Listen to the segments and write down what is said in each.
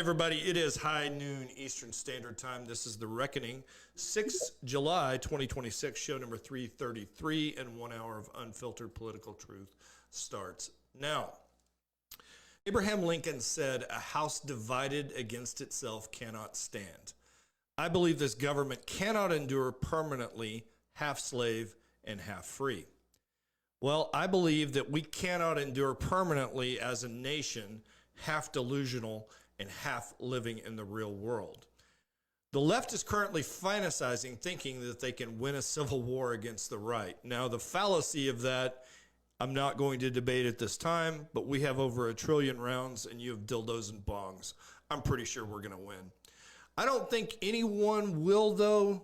everybody. It is high noon Eastern Standard Time. This is The Reckoning, 6 July 2026, show number 333, and 1 hour of unfiltered political truth starts now. Abraham Lincoln said, "A house divided against itself cannot stand." I believe this government cannot endure permanently half slave and half free. Well, I believe that we cannot endure permanently as a nation half delusional and half living in the real world. The left is currently fantasizing, thinking that they can win a civil war against the right. Now, the fallacy of that, I'm not going to debate at this time, but we have over 1 trillion rounds and you have dildos and bongs. I'm pretty sure we're going to win. I don't think anyone will, though,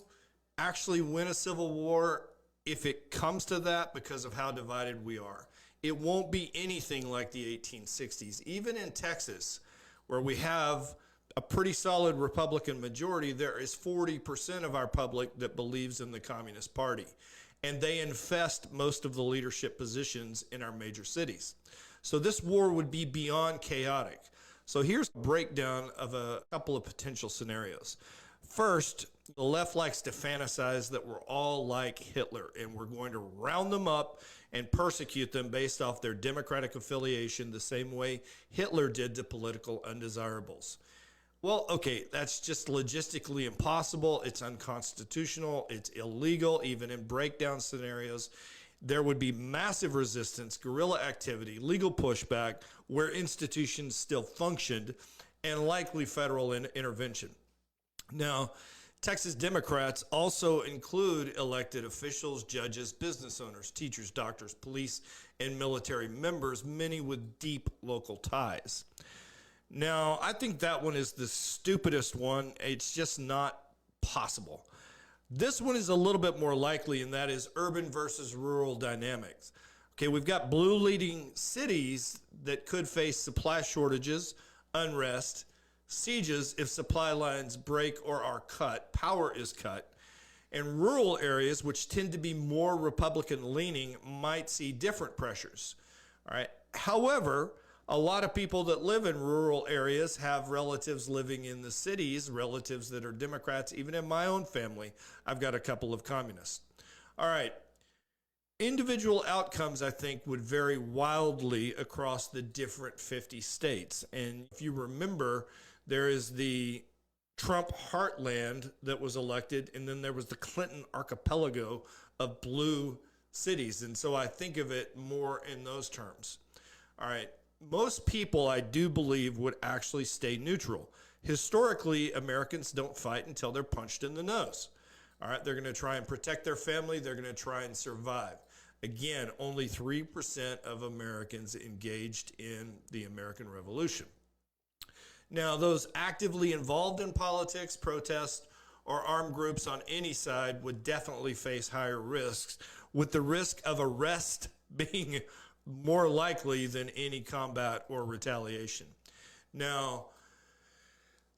actually win a civil war if it comes to that because of how divided we are. It won't be anything like the 1860s. Even in Texas, where we have a pretty solid Republican majority, there is 40% of our public that believes in the Communist Party. And they infest most of the leadership positions in our major cities. So this war would be beyond chaotic. So here's a breakdown of a couple of potential scenarios. First, the left likes to fantasize that we're all like Hitler and we're going to round them up and persecute them based off their Democratic affiliation the same way Hitler did to political undesirables. Well, okay, that's just logistically impossible. It's unconstitutional. It's illegal, even in breakdown scenarios. There would be massive resistance, guerrilla activity, legal pushback where institutions still functioned, and likely federal intervention. Now, Texas Democrats also include elected officials, judges, business owners, teachers, doctors, police, and military members, many with deep local ties. Now, I think that one is the stupidest one. It's just not possible. This one is a little bit more likely, and that is urban versus rural dynamics. Okay, we've got blue leading cities that could face supply shortages, unrest, sieges if supply lines break or are cut, power is cut, and rural areas, which tend to be more Republican leaning, might see different pressures. All right. However, a lot of people that live in rural areas have relatives living in the cities, relatives that are Democrats. Even in my own family, I've got a couple of communists. All right. Individual outcomes, I think, would vary wildly across the different 50 states. And if you remember, there is the Trump heartland that was elected, and then there was the Clinton archipelago of blue cities. And so I think of it more in those terms. All right. Most people, I do believe, would actually stay neutral. Historically, Americans don't fight until they're punched in the nose. All right. They're going to try and protect their family. They're going to try and survive. Again, only 3% of Americans engaged in the American Revolution. Now, those actively involved in politics, protest, or armed groups on any side would definitely face higher risks, with the risk of arrest being more likely than any combat or retaliation. Now,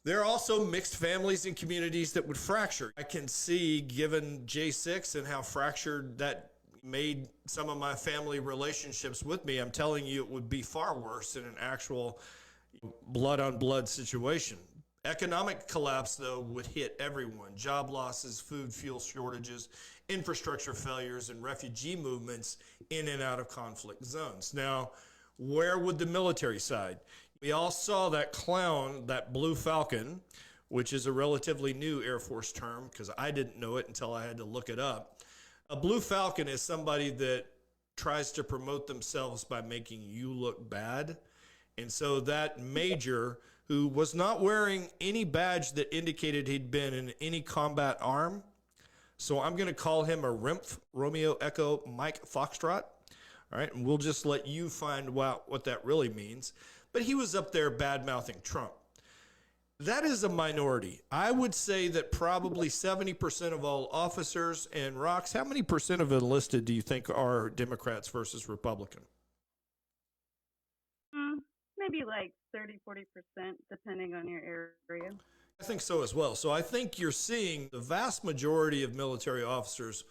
there are also mixed families and communities that would fracture. I can see, given J6 and how fractured that made some of my family relationships with me, I'm telling you it would be far worse in an actual blood-on-blood situation. Economic collapse, though, would hit everyone. Job losses, food, fuel shortages, infrastructure failures, and refugee movements in and out of conflict zones. Now, where would the military side? We all saw that clown, that Blue Falcon, which is a relatively new Air Force term because I didn't know it until I had to look it up. A Blue Falcon is somebody that tries to promote themselves by making you look bad. And so that major, who was not wearing any badge that indicated he'd been in any combat arm, so I'm going to call him a RIMF, Romeo Echo Mike Foxtrot. All right, and we'll just let you find out what that really means. But he was up there bad-mouthing Trump. That is a minority. I would say that probably 70% of all officers and Rox, how many percent of enlisted do you think are Democrats versus Republican? Maybe like 30-40%, depending on your area. I think so as well. So I think you're seeing the vast majority of military officers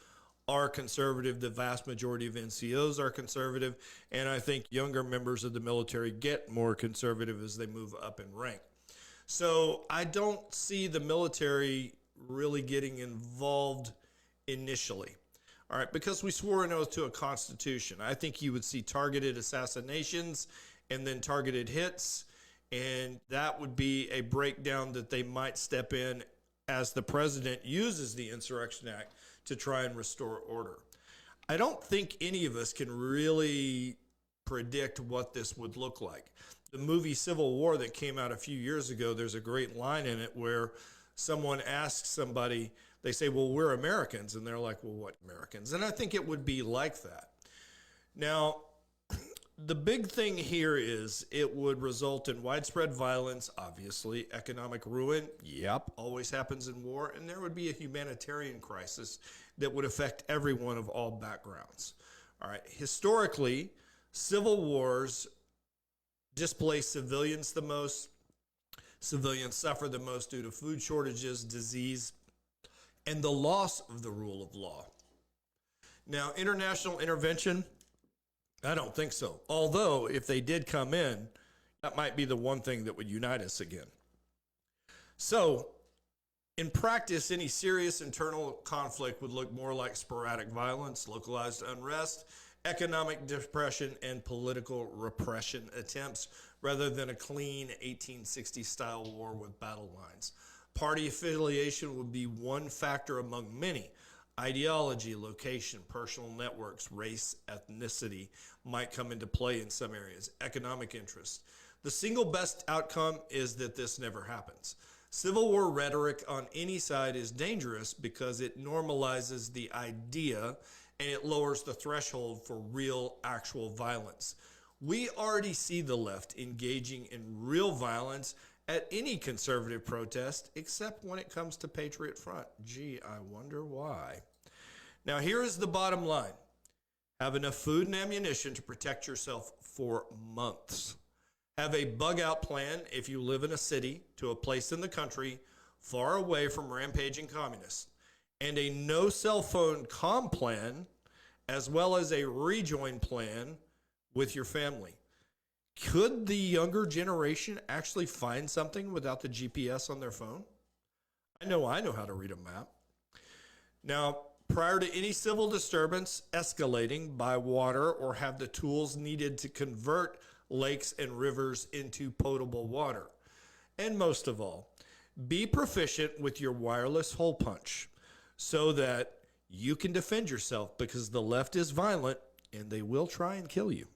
are conservative. The vast majority of NCOs are conservative. And I think younger members of the military get more conservative as they move up in rank. So I don't see the military really getting involved initially. All right, because we swore an oath to a constitution. I think you would see targeted assassinations and then targeted hits, and that would be a breakdown that they might step in as the president uses the Insurrection Act to try and restore order. I don't think any of us can really predict what this would look like. The movie Civil War that came out a few years ago, there's a great line in it where someone asks somebody, they say, well, we're Americans. And they're like, well, what Americans? And I think it would be like that. Now, the big thing here is it would result in widespread violence, obviously, economic ruin. Yep, always happens in war. And there would be a humanitarian crisis that would affect everyone of all backgrounds. All right, historically, civil wars displace civilians the most. Civilians suffer the most due to food shortages, disease, and the loss of the rule of law. Now, international intervention, I don't think so. Although, if they did come in, that might be the one thing that would unite us again. So, in practice, any serious internal conflict would look more like sporadic violence, localized unrest, economic depression, and political repression attempts, rather than a clean 1860-style war with battle lines. Party affiliation would be one factor among many. Ideology, location, personal networks, race, ethnicity might come into play in some areas. Economic interests. The single best outcome is that this never happens. Civil war rhetoric on any side is dangerous because it normalizes the idea and it lowers the threshold for real, actual violence. We already see the left engaging in real violence at any conservative protest, except when it comes to Patriot Front. Gee, I wonder why. Now, here is the bottom line. Have enough food and ammunition to protect yourself for months. Have a bug-out plan if you live in a city to a place in the country far away from rampaging communists. And a no cell phone comm plan, as well as a rejoin plan with your family. Could the younger generation actually find something without the GPS on their phone? I know how to read a map. Now, prior to any civil disturbance escalating by water or have the tools needed to convert lakes and rivers into potable water. And most of all, be proficient with your wireless hole punch so that you can defend yourself, because the left is violent and they will try and kill you.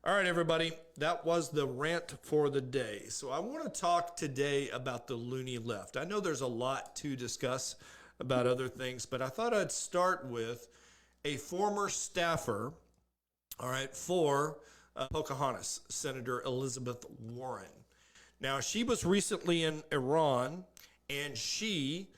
All right, everybody, that was the rant for the day. So I want to talk today about the loony left. I know there's a lot to discuss about other things, but I thought I'd start with a former staffer, all right, for Pocahontas, Senator Elizabeth Warren. Now, she was recently in Iran, and she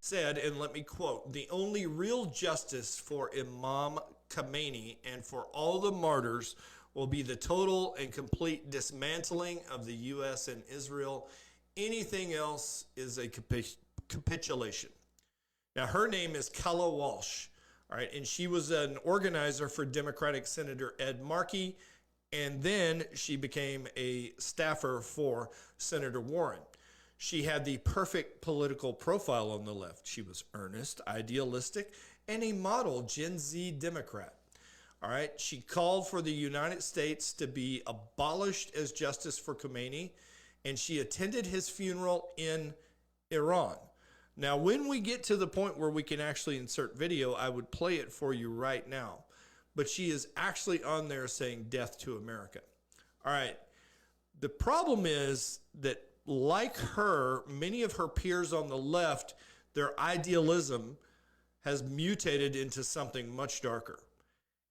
said, and let me quote, "The only real justice for Imam Khomeini and for all the martyrs will be the total and complete dismantling of the U.S. and Israel. Anything else is a capitulation." Now, her name is Kala Walsh, all right, and she was an organizer for Democratic Senator Ed Markey, and then she became a staffer for Senator Warren. She had the perfect political profile on the left. She was earnest, idealistic, and a model Gen Z Democrat. All right, she called for the United States to be abolished as justice for Khomeini, and she attended his funeral in Iran. Now, when we get to the point where we can actually insert video, I would play it for you right now. But she is actually on there saying death to America. All right, the problem is that, like her, many of her peers on the left, their idealism has mutated into something much darker.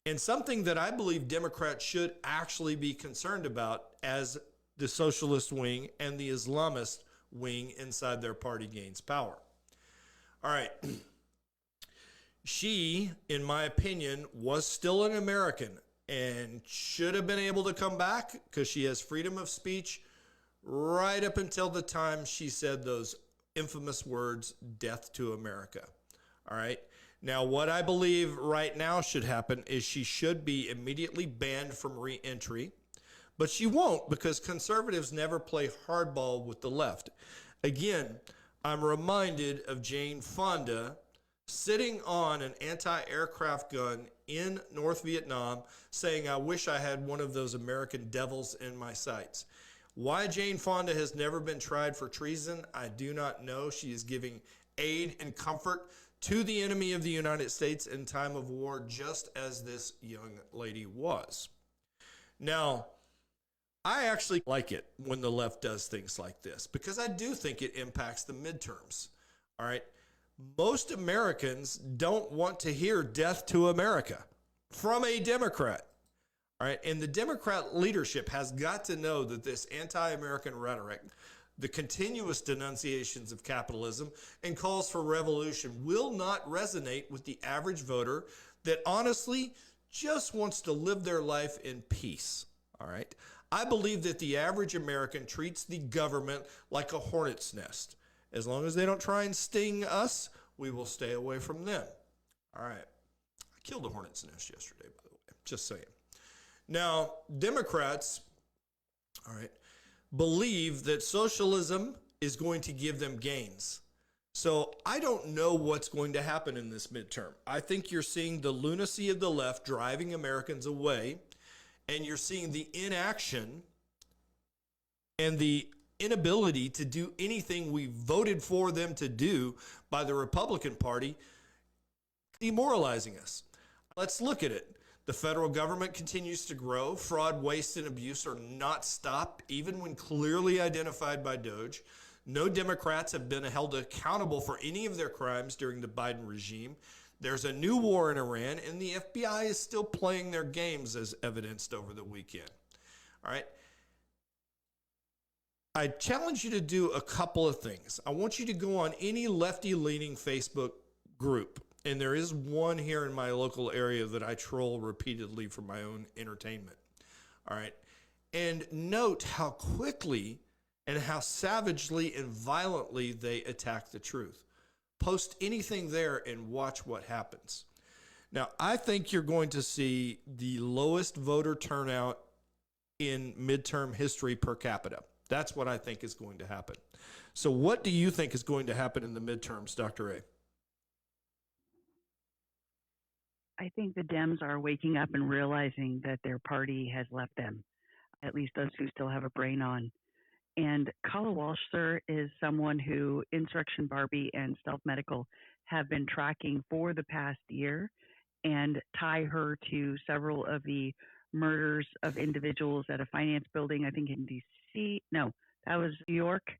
And something that I believe Democrats should actually be concerned about as the socialist wing and the Islamist wing inside their party gains power. All right. She, in my opinion, was still an American and should have been able to come back because she has freedom of speech right up until the time she said those infamous words, death to America. All right. Now, what I believe right now should happen is she should be immediately banned from re-entry. But she won't, because conservatives never play hardball with the left. Again, I'm reminded of Jane Fonda sitting on an anti-aircraft gun in North Vietnam saying, I wish I had one of those American devils in my sights. Why Jane Fonda has never been tried for treason, I do not know. She is giving aid and comfort to the enemy of the United States in time of war, just as this young lady was. Now, I actually like it when the left does things like this, because I do think it impacts the midterms. All right. Most Americans don't want to hear death to America from a Democrat. All right. And the Democrat leadership has got to know that this anti-American rhetoric, the continuous denunciations of capitalism and calls for revolution will not resonate with the average voter that honestly just wants to live their life in peace. All right. I believe that the average American treats the government like a hornet's nest. As long as they don't try and sting us, we will stay away from them. All right. I killed a hornet's nest yesterday, by the way. Just saying. Now, Democrats, all right, believe that socialism is going to give them gains. So I don't know what's going to happen in this midterm. I think you're seeing the lunacy of the left driving Americans away, and you're seeing the inaction and the inability to do anything we voted for them to do by the Republican Party, demoralizing us. Let's look at it. The federal government continues to grow. Fraud, waste, and abuse are not stopped, even when clearly identified by DOJ. No Democrats have been held accountable for any of their crimes during the Biden regime. There's a new war in Iran, and the FBI is still playing their games, as evidenced over the weekend. All right. I challenge you to do a couple of things. I want you to go on any lefty-leaning Facebook group, and there is one here in my local area that I troll repeatedly for my own entertainment. All right. And note how quickly and how savagely and violently they attack the truth. Post anything there and watch what happens. Now, I think you're going to see the lowest voter turnout in midterm history per capita. That's what I think is going to happen. So what do you think is going to happen in the midterms, Dr. A? I think the Dems are waking up and realizing that their party has left them, at least those who still have a brain on. And Kala Walsh, sir, is someone who Insurrection Barbie and Stealth Medical have been tracking for the past year and tie her to several of the murders of individuals at a finance building, I think in D.C. No, that was New York,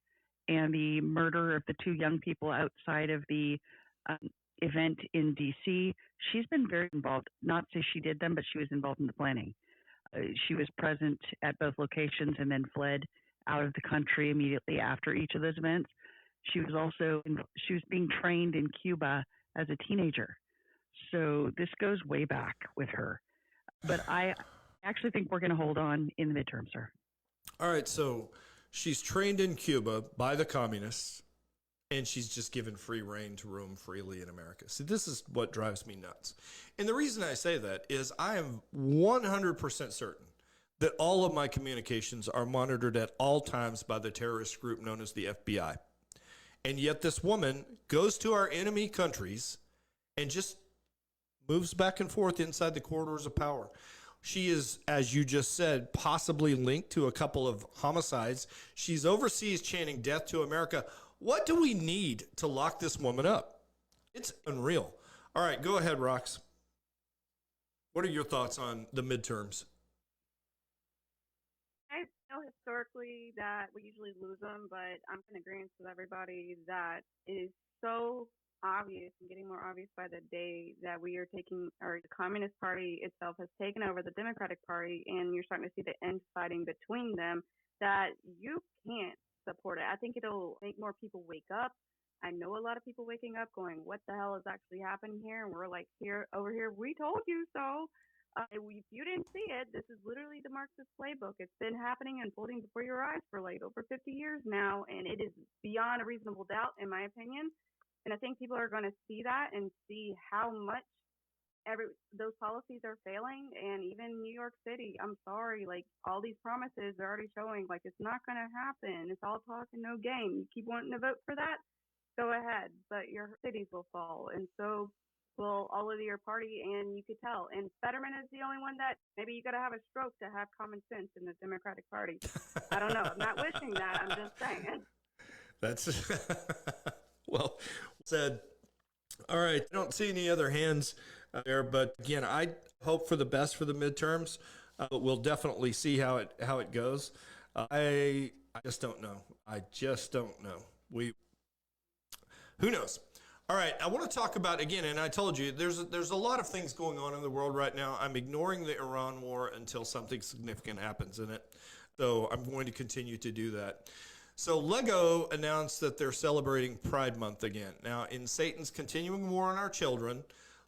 and the murder of the two young people outside of the event in D.C. She's been very involved, not to say she did them, but she was involved in the planning. She was present at both locations and then fled out of the country immediately after each of those events. She was being trained in Cuba as a teenager. So this goes way back with her. But I actually think we're going to hold on in the midterm, sir. All right, so she's trained in Cuba by the communists, and she's just given free rein to roam freely in America. See, this is what drives me nuts. And the reason I say that is I am 100% certain that all of my communications are monitored at all times by the terrorist group known as the FBI. And yet this woman goes to our enemy countries and just moves back and forth inside the corridors of power. She is, as you just said, possibly linked to a couple of homicides. She's overseas chanting death to America. What do we need to lock this woman up? It's unreal. All right, go ahead, Rox. What are your thoughts on the midterms? I know historically that we usually lose them, but I'm in agreement with everybody that it is so obvious and getting more obvious by the day that we are taking, or the Communist Party itself has taken over the Democratic Party, and you're starting to see the infighting between them, that you can't support it. I think it'll make more people wake up. I know a lot of people waking up going, what the hell is actually happening here? And we're like, over here, we told you so. If you didn't see it, this is literally the Marxist playbook. It's been happening and unfolding before your eyes for like over 50 years now, and it is beyond a reasonable doubt, in my opinion. And I think people are going to see that and see how much those policies are failing, and even New York City, I'm sorry, like all these promises are already showing like it's not going to happen. It's all talk and no game. You keep wanting to vote for that, go ahead, but your cities will fall, and so will all of your party, and you could tell. And Fetterman is the only one that maybe you got to have a stroke to have common sense in the Democratic Party. I don't know. I'm not wishing that. I'm just saying. That's well said. All right. I don't see any other hands there, but again, I hope for the best for the midterms, but we'll definitely see how it goes. I just don't know. I just don't know. Who knows? All right, I want to talk about, again, and I told you, there's a lot of things going on in the world right now. I'm ignoring the Iran war until something significant happens in it. So I'm going to continue to do that. So Lego announced that they're celebrating Pride Month again. Now, in Satan's continuing war on our children,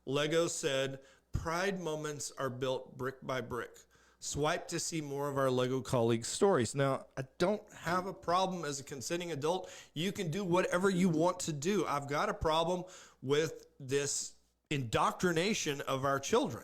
Lego said, Pride moments are built brick by brick. Swipe to see more of our Lego colleagues' stories. Now, I don't have a problem as a consenting adult. You can do whatever you want to do. I've got a problem with this indoctrination of our children.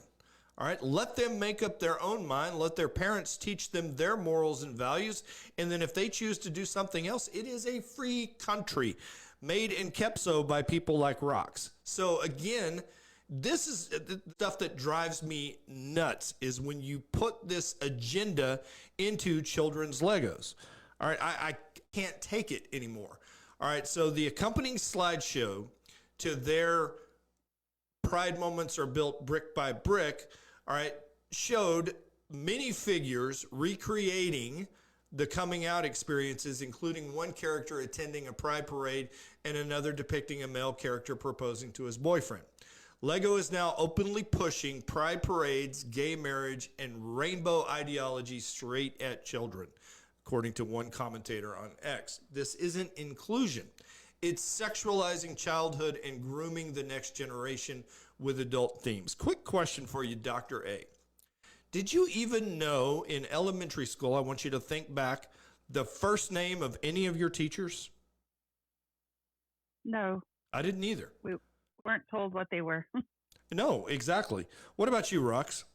All right, let them make up their own mind. Let their parents teach them their morals and values. And then if they choose to do something else, it is a free country made and kept so by people like rocks. So again, this is the stuff that drives me nuts, is when you put this agenda into children's Legos. All right, I can't take it anymore. All right, so the accompanying slideshow to their Pride moments are built brick by brick, all right, showed many figures recreating the coming out experiences, including one character attending a pride parade and another depicting a male character proposing to his boyfriend. Lego is now openly pushing pride parades, gay marriage, and rainbow ideology straight at children, according to one commentator on X. This isn't inclusion. It's sexualizing childhood and grooming the next generation with adult themes. Quick question for you, Dr. A. Did you even know in elementary school, I want you to think back, the first name of any of your teachers? No. I didn't either. We weren't told what they were. No, exactly. What about you, Rox?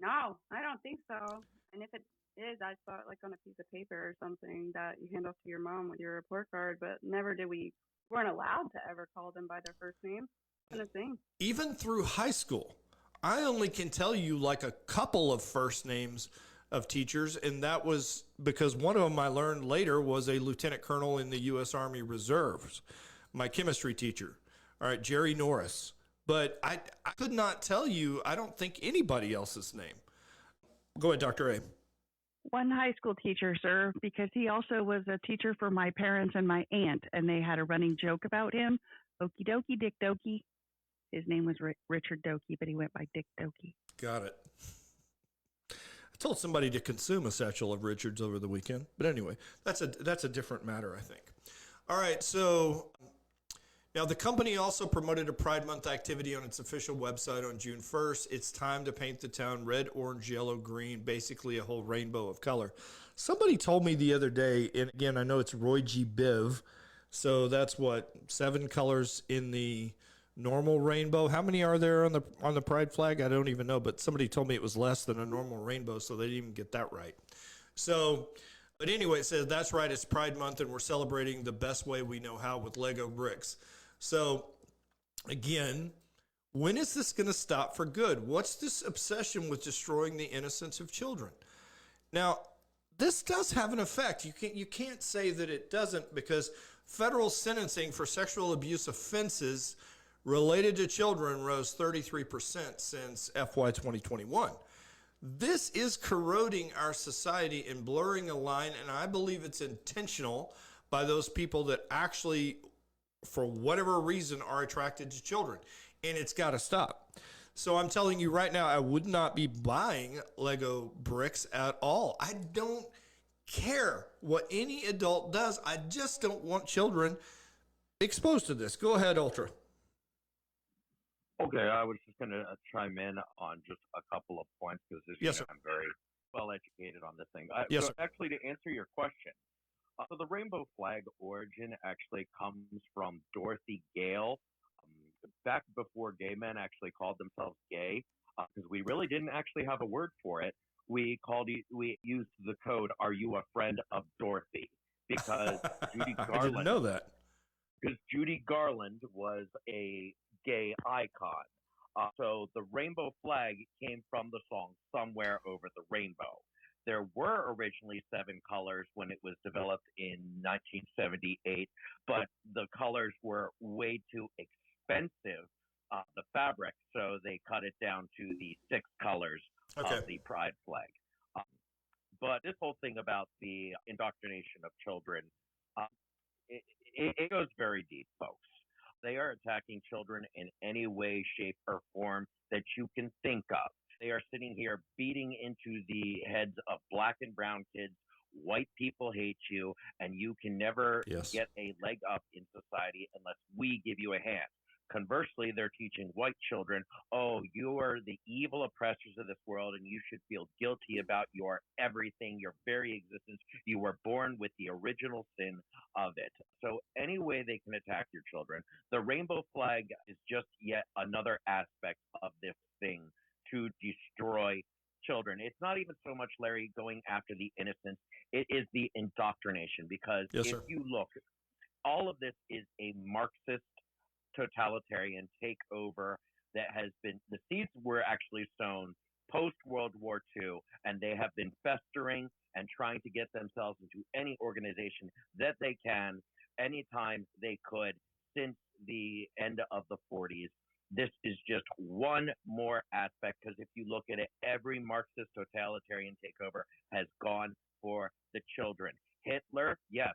No, I don't think so. And if it is, I saw it like on a piece of paper or something that you hand off to your mom with your report card, but never did we weren't allowed to ever call them by their first name. Kind of thing. Even through high school, I only can tell you like a couple of first names of teachers, and that was because one of them I learned later was a lieutenant colonel in the U.S. Army Reserves, my chemistry teacher, all right, Jerry Norris. But I could not tell you, I don't think, anybody else's name. Go ahead, Dr. A. One high school teacher, sir, because he also was a teacher for my parents and my aunt, and they had a running joke about him. Okie dokie, Dick Dokie. His name was Richard Dokie, but he went by Dick Dokie. Got it. I told somebody to consume a satchel of Richards over the weekend. But anyway, that's a different matter, I think. All right, so now the company also promoted a Pride Month activity on its official website on June 1st. It's time to paint the town red, orange, yellow, green, basically a whole rainbow of color. Somebody told me the other day, and again, I know it's Roy G. Biv, so that's what, 7 colors in the normal rainbow. How many are there on the pride flag? I don't even know, but somebody told me it was less than a normal rainbow, so they didn't even get that right. So, but anyway, it says that's right, it's Pride Month, and we're celebrating the best way we know how with Lego bricks. So, again, when is this going to stop for good? What's this obsession with destroying the innocence of children? Now, this does have an effect. You can't say that it doesn't, because federal sentencing for sexual abuse offenses related to children rose 33% since FY 2021. This is corroding our society and blurring a line, and I believe it's intentional by those people that actually, for whatever reason, are attracted to children, and it's got to stop. So I'm telling you right now, I would not be buying Lego bricks at all. I don't care what any adult does. I just don't want children exposed to this. Go ahead, Ultra. Okay, I was just going to chime in on just a couple of points because Yes, I'm very well educated on this thing. Yes, so sir. actually, to answer your question, so the rainbow flag origin actually comes from Dorothy Gale. back before gay men actually called themselves gay, because we really didn't actually have a word for it. We used the code, "Are you a friend of Dorothy?" Because Judy I didn't Garland know that. because Judy Garland was a gay icon. So the rainbow flag came from the song "Somewhere Over the Rainbow." There were originally 7 colors when it was developed in 1978, but the colors were way too expensive, the fabric, so they cut it down to the 6 colors Okay. of the pride flag. Um, but this whole thing about the indoctrination of children, uh, it goes very deep, folks. They are attacking children in any way, shape, or form that you can think of. They are sitting here beating into the heads of black and brown kids. White people hate you, and you can never Yes. get a leg up in society unless we give you a hand. Conversely, they're teaching white children, oh, you are the evil oppressors of this world, and you should feel guilty about your everything, your very existence. You were born with the original sin of it. So, any way they can attack your children, the rainbow flag is just yet another aspect of this thing to destroy children. It's not even so much, Larry, going after the innocents, it is the indoctrination. Because Yes, if sir. you look, all of this is a Marxist totalitarian takeover that has been, the seeds were actually sown post World War II, and they have been festering and trying to get themselves into any organization that they can, anytime they could, since the end of the 40s. This is just one more aspect, because if you look at it, every Marxist totalitarian takeover has gone for the children. Hitler, yes,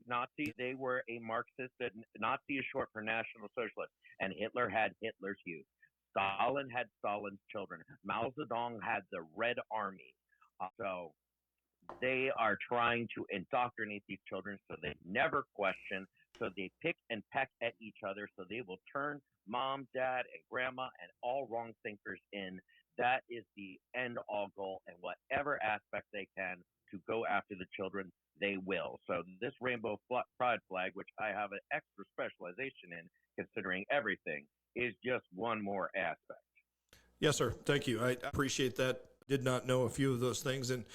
Nazi, they were a Marxist. Nazi is short for National Socialist, and Hitler had Hitler's youth. Stalin had Stalin's children. Mao Zedong had the Red Army. So they are trying to indoctrinate these children so they never question, so they pick and peck at each other, so they will turn mom, dad, and grandma and all wrong thinkers in. That is the end all goal, and whatever aspect they can to go after the children, they will. So this rainbow pride flag, which I have an extra specialization in, considering everything, is just one more aspect. Yes, sir. Thank you. I appreciate that. Did not know a few of those things. And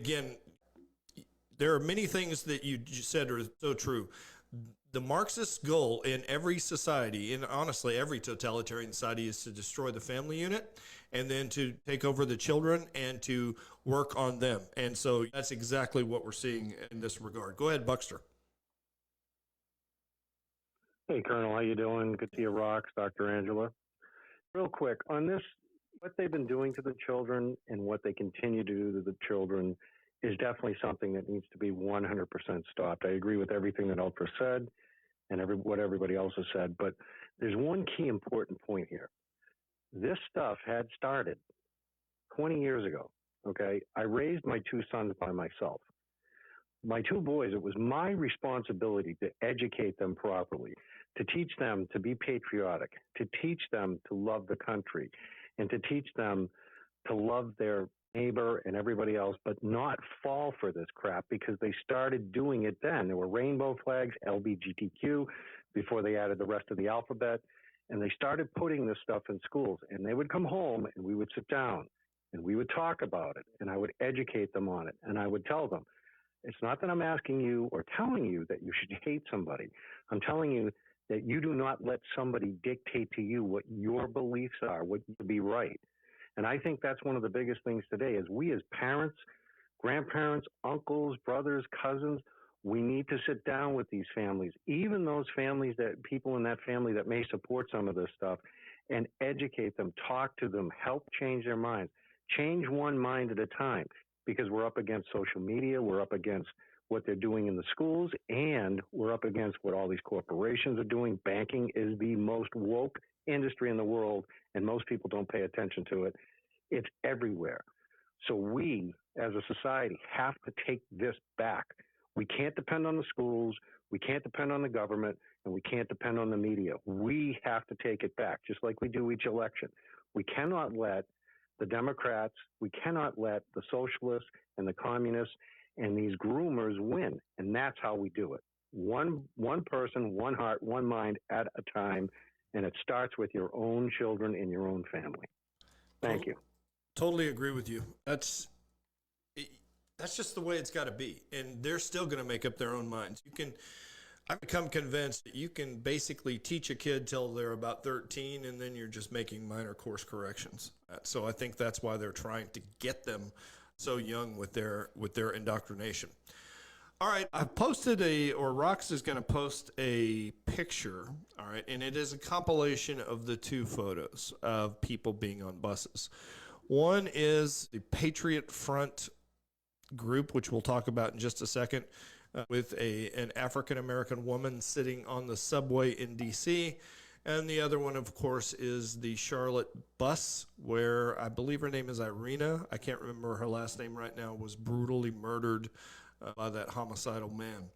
again, there are many things that you said are so true. The Marxist goal in every society, and honestly every totalitarian society, is to destroy the family unit and then to take over the children and to work on them. And so that's exactly what we're seeing in this regard. Go ahead, Buckster. Hey, Colonel, how you doing? Good to see you, Rocks, Dr. Angela. Real quick, on this, what they've been doing to the children and what they continue to do to the children is definitely something that needs to be 100% stopped. I agree with everything that Ultra said and what everybody else has said, but there's one key important point here. This stuff had started 20 years ago, okay? I raised my 2 sons by myself. My 2 boys, it was my responsibility to educate them properly, to teach them to be patriotic, to teach them to love the country, and to teach them to love their neighbor and everybody else, but not fall for this crap, because they started doing it then. There were rainbow flags, LGBTQ, before they added the rest of the alphabet, and they started putting this stuff in schools. And they would come home and we would sit down and we would talk about it, and I would educate them on it, and I would tell them, it's not that I'm asking you or telling you that you should hate somebody. I'm telling you that you do not let somebody dictate to you what your beliefs are, what you be right. And I think that's one of the biggest things today is we as parents, grandparents, uncles, brothers, cousins, we need to sit down with these families, even those families that people in that family that may support some of this stuff, and educate them, talk to them, help change their minds, change one mind at a time, because we're up against social media, we're up against what they're doing in the schools, and we're up against what all these corporations are doing. Banking is the most woke industry in the world, and most people don't pay attention to it. It's everywhere. So we, as a society, have to take this back. We can't depend on the schools, we can't depend on the government, and we can't depend on the media. We have to take it back, just like we do each election. We cannot let the Democrats, we cannot let the socialists and the communists and these groomers win. And that's how we do it. One person, one heart, one mind at a time. And it starts with your own children and your own family. Thank you. Totally agree with you. That's just the way it's got to be. And they're still going to make up their own minds. I've become convinced that you can basically teach a kid till they're about 13, and then you're just making minor course corrections. So I think that's why they're trying to get them so young with their indoctrination. All right, I've posted Rox is going to post a picture, all right, and it is a compilation of the two photos of people being on buses. One is the Patriot Front group, which we'll talk about in just a second, with an African-American woman sitting on the subway in D.C., and the other one, of course, is the Charlotte bus, where I believe her name is Irina. I can't remember her last name right now, was brutally murdered by that homicidal man.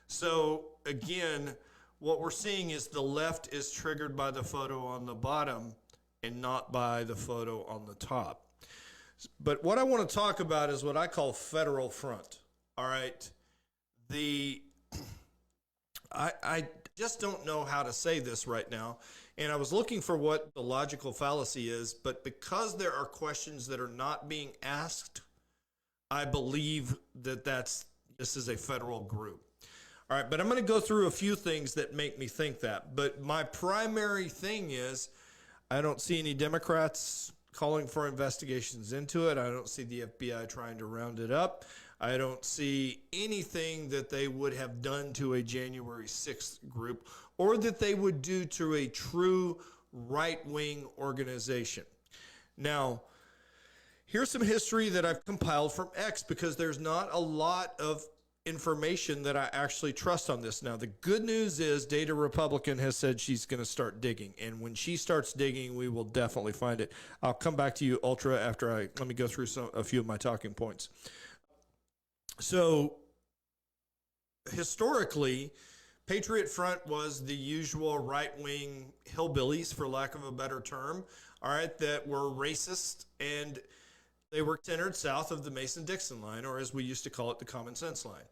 So, again, what we're seeing is the left is triggered by the photo on the bottom and not by the photo on the top. But what I want to talk about is what I call federal front, all right? I just don't know how to say this right now, and I was looking for what the logical fallacy is, but because there are questions that are not being asked, I believe that this is a federal group. All right, but I'm going to go through a few things that make me think that. But my primary thing is I don't see any Democrats calling for investigations into it. I don't see the FBI trying to round it up. I don't see anything that they would have done to a January 6th group or that they would do to a true right-wing organization. Now, here's some history that I've compiled from X because there's not a lot of information that I actually trust on this. Now, the good news is Data Republican has said she's going to start digging. And when she starts digging, we will definitely find it. I'll come back to you, Ultra, after let me go through a few of my talking points. So, historically, Patriot Front was the usual right-wing hillbillies, for lack of a better term, all right, that were racist, and they were centered south of the Mason-Dixon line, or as we used to call it, the common sense line.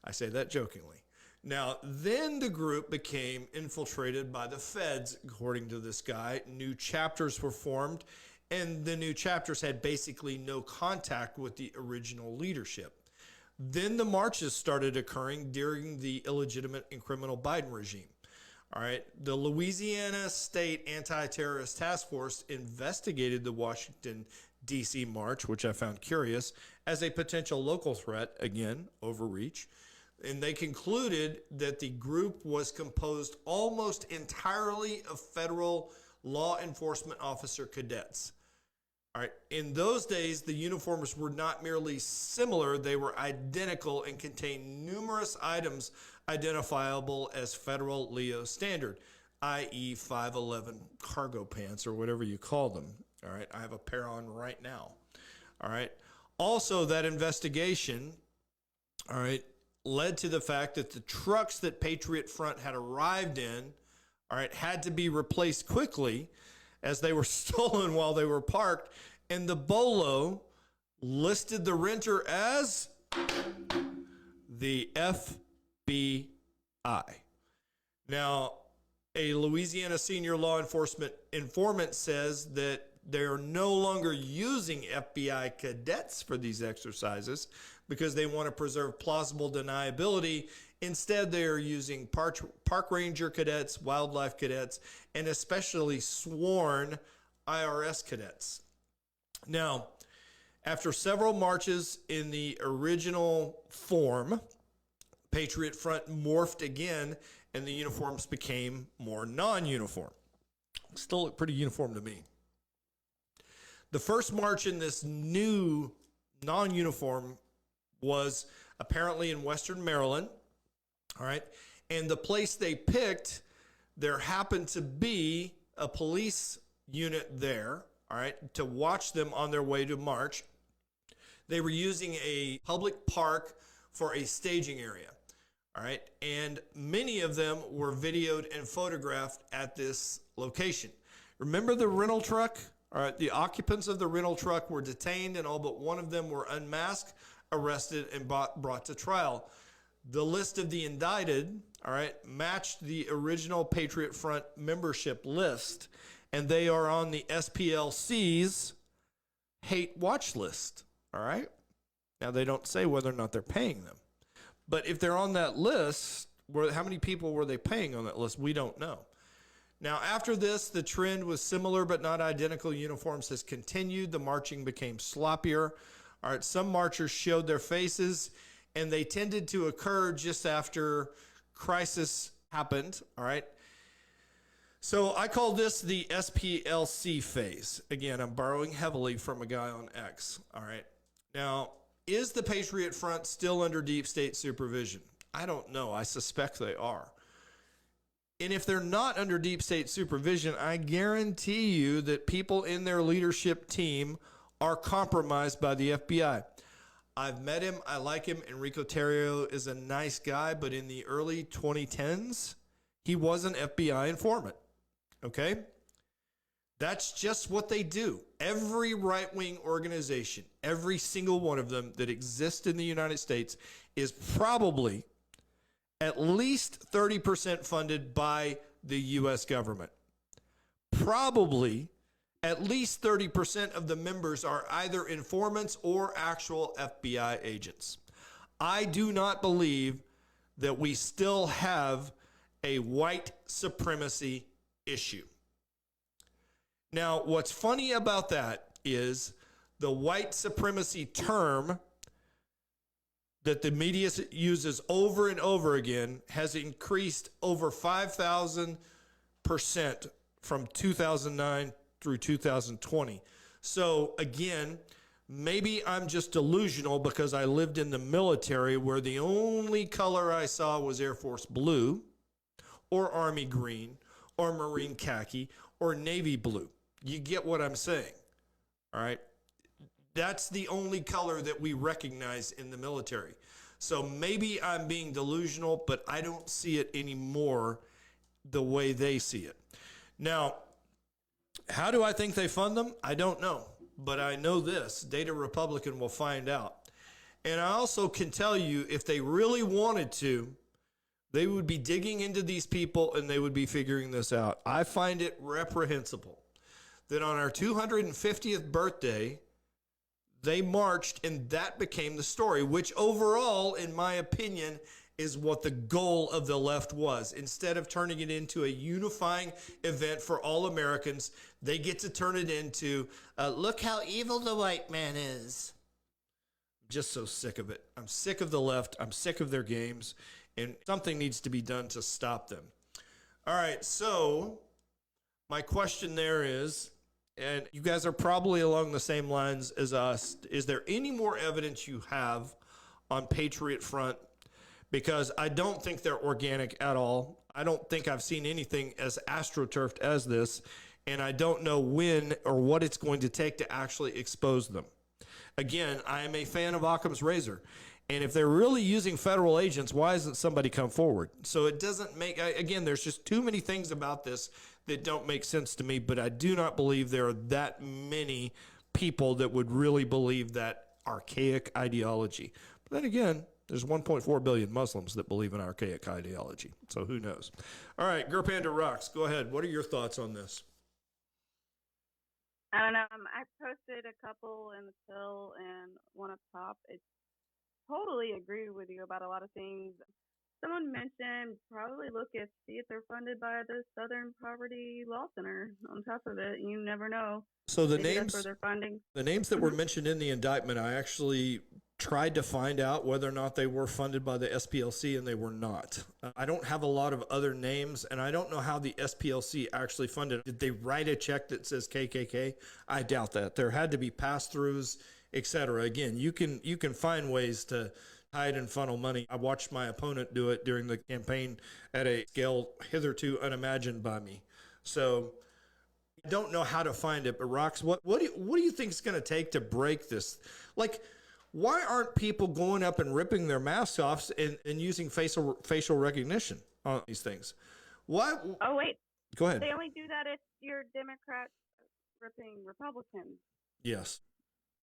I say that jokingly. Now, then the group became infiltrated by the feds, according to this guy. New chapters were formed, and the new chapters had basically no contact with the original leadership. Then the marches started occurring during the illegitimate and criminal Biden regime. All right, the Louisiana State Anti-Terrorist Task Force investigated the Washington, D.C. march, which I found curious, as a potential local threat, again, overreach. And they concluded that the group was composed almost entirely of federal law enforcement officer cadets. All right, in those days, the uniforms were not merely similar, they were identical and contained numerous items identifiable as federal Leo standard, i.e. 511 cargo pants or whatever you call them. All right, I have a pair on right now. All right, also that investigation, all right, led to the fact that the trucks that Patriot Front had arrived in, all right, had to be replaced quickly as they were stolen while they were parked, and the BOLO listed the renter as the FBI. Now, a Louisiana senior law enforcement informant says that they are no longer using FBI cadets for these exercises because they want to preserve plausible deniability. Instead, they are using park ranger cadets, wildlife cadets, and especially sworn IRS cadets. Now, after several marches in the original form, Patriot Front morphed again, and the uniforms became more non-uniform. Still look pretty uniform to me. The first march in this new non-uniform was apparently in Western Maryland, all right? And the place they picked, there happened to be a police unit there, all right, to watch them on their way to march. They were using a public park for a staging area, all right? And many of them were videoed and photographed at this location. Remember the rental truck? All right, the occupants of the rental truck were detained, and all but one of them were unmasked, arrested, and brought to trial. The list of the indicted, all right, matched the original Patriot Front membership list, and they are on the SPLC's hate watch list, all right? Now, they don't say whether or not they're paying them. But if they're on that list, how many people were they paying on that list? We don't know. Now, after this, the trend with similar but not identical uniforms has continued. The marching became sloppier. All right, some marchers showed their faces, and they tended to occur just after crisis happened, all right? So I call this the SPLC phase. Again, I'm borrowing heavily from a guy on X, all right? Now, is the Patriot Front still under deep state supervision? I don't know. I suspect they are. And if they're not under deep state supervision, I guarantee you that people in their leadership team are compromised by the FBI. I've met him. I like him. Enrico Tarrio is a nice guy, but in the early 2010s, he was an FBI informant. Okay? That's just what they do. Every right-wing organization, every single one of them that exists in the United States is probably at least 30% funded by the U.S. government. Probably at least 30% of the members are either informants or actual FBI agents. I do not believe that we still have a white supremacy issue. Now, what's funny about that is the white supremacy term that the media uses over and over again has increased over 5,000% from 2009 through 2020. So again, maybe I'm just delusional because I lived in the military where the only color I saw was Air Force blue or Army green or Marine khaki or Navy blue. You get what I'm saying, all right? That's the only color that we recognize in the military. So maybe I'm being delusional, but I don't see it anymore the way they see it. Now, how do I think they fund them? I don't know, but I know this. Data Republican will find out. And I also can tell you, if they really wanted to, they would be digging into these people and they would be figuring this out. I find it reprehensible that on our 250th birthday, they marched and that became the story, which overall, in my opinion, is what the goal of the left was. Instead of turning it into a unifying event for all Americans, they get to turn it into, look how evil the white man is. I'm just so sick of it. I'm sick of the left. I'm sick of their games, and something needs to be done to stop them. All right, so my question there is, and you guys are probably along the same lines as us, is there any more evidence you have on Patriot Front? Because I don't think they're organic at all. I don't think I've seen anything as astroturfed as this, and I don't know when or what it's going to take to actually expose them. Again, I am a fan of Occam's razor, and if they're really using federal agents, why hasn't somebody come forward? So it doesn't make, again, there's just too many things about this that don't make sense to me, but I do not believe there are that many people that would really believe that archaic ideology. But then again, there's 1.4 billion Muslims that believe in archaic ideology, so who knows? All right, Gerpanda Rocks, go ahead. What are your thoughts on this? I don't know. I posted a couple in the pill and one up top. I totally agree with you about a lot of things. Someone mentioned probably see if they're funded by the Southern Poverty Law Center. On top of it, you never know. So the Maybe names, that's where they're funding. the names that were mentioned in the indictment, I actually tried to find out whether or not they were funded by the SPLC, and they were not. I don't have a lot of other names, and I don't know how the SPLC actually funded. Did they write a check that says KKK? I doubt that. There had to be pass-throughs, etc. Again, you can find ways to hide and funnel money. I watched my opponent do it during the campaign at a scale hitherto unimagined by me. So I don't know how to find it, but Rox, what do you think is going to take to break this? Like, why aren't people going up and ripping their masks off and using facial recognition on these things? Why? Oh, wait. Go ahead. They only do that if you're Democrat ripping Republicans. Yes.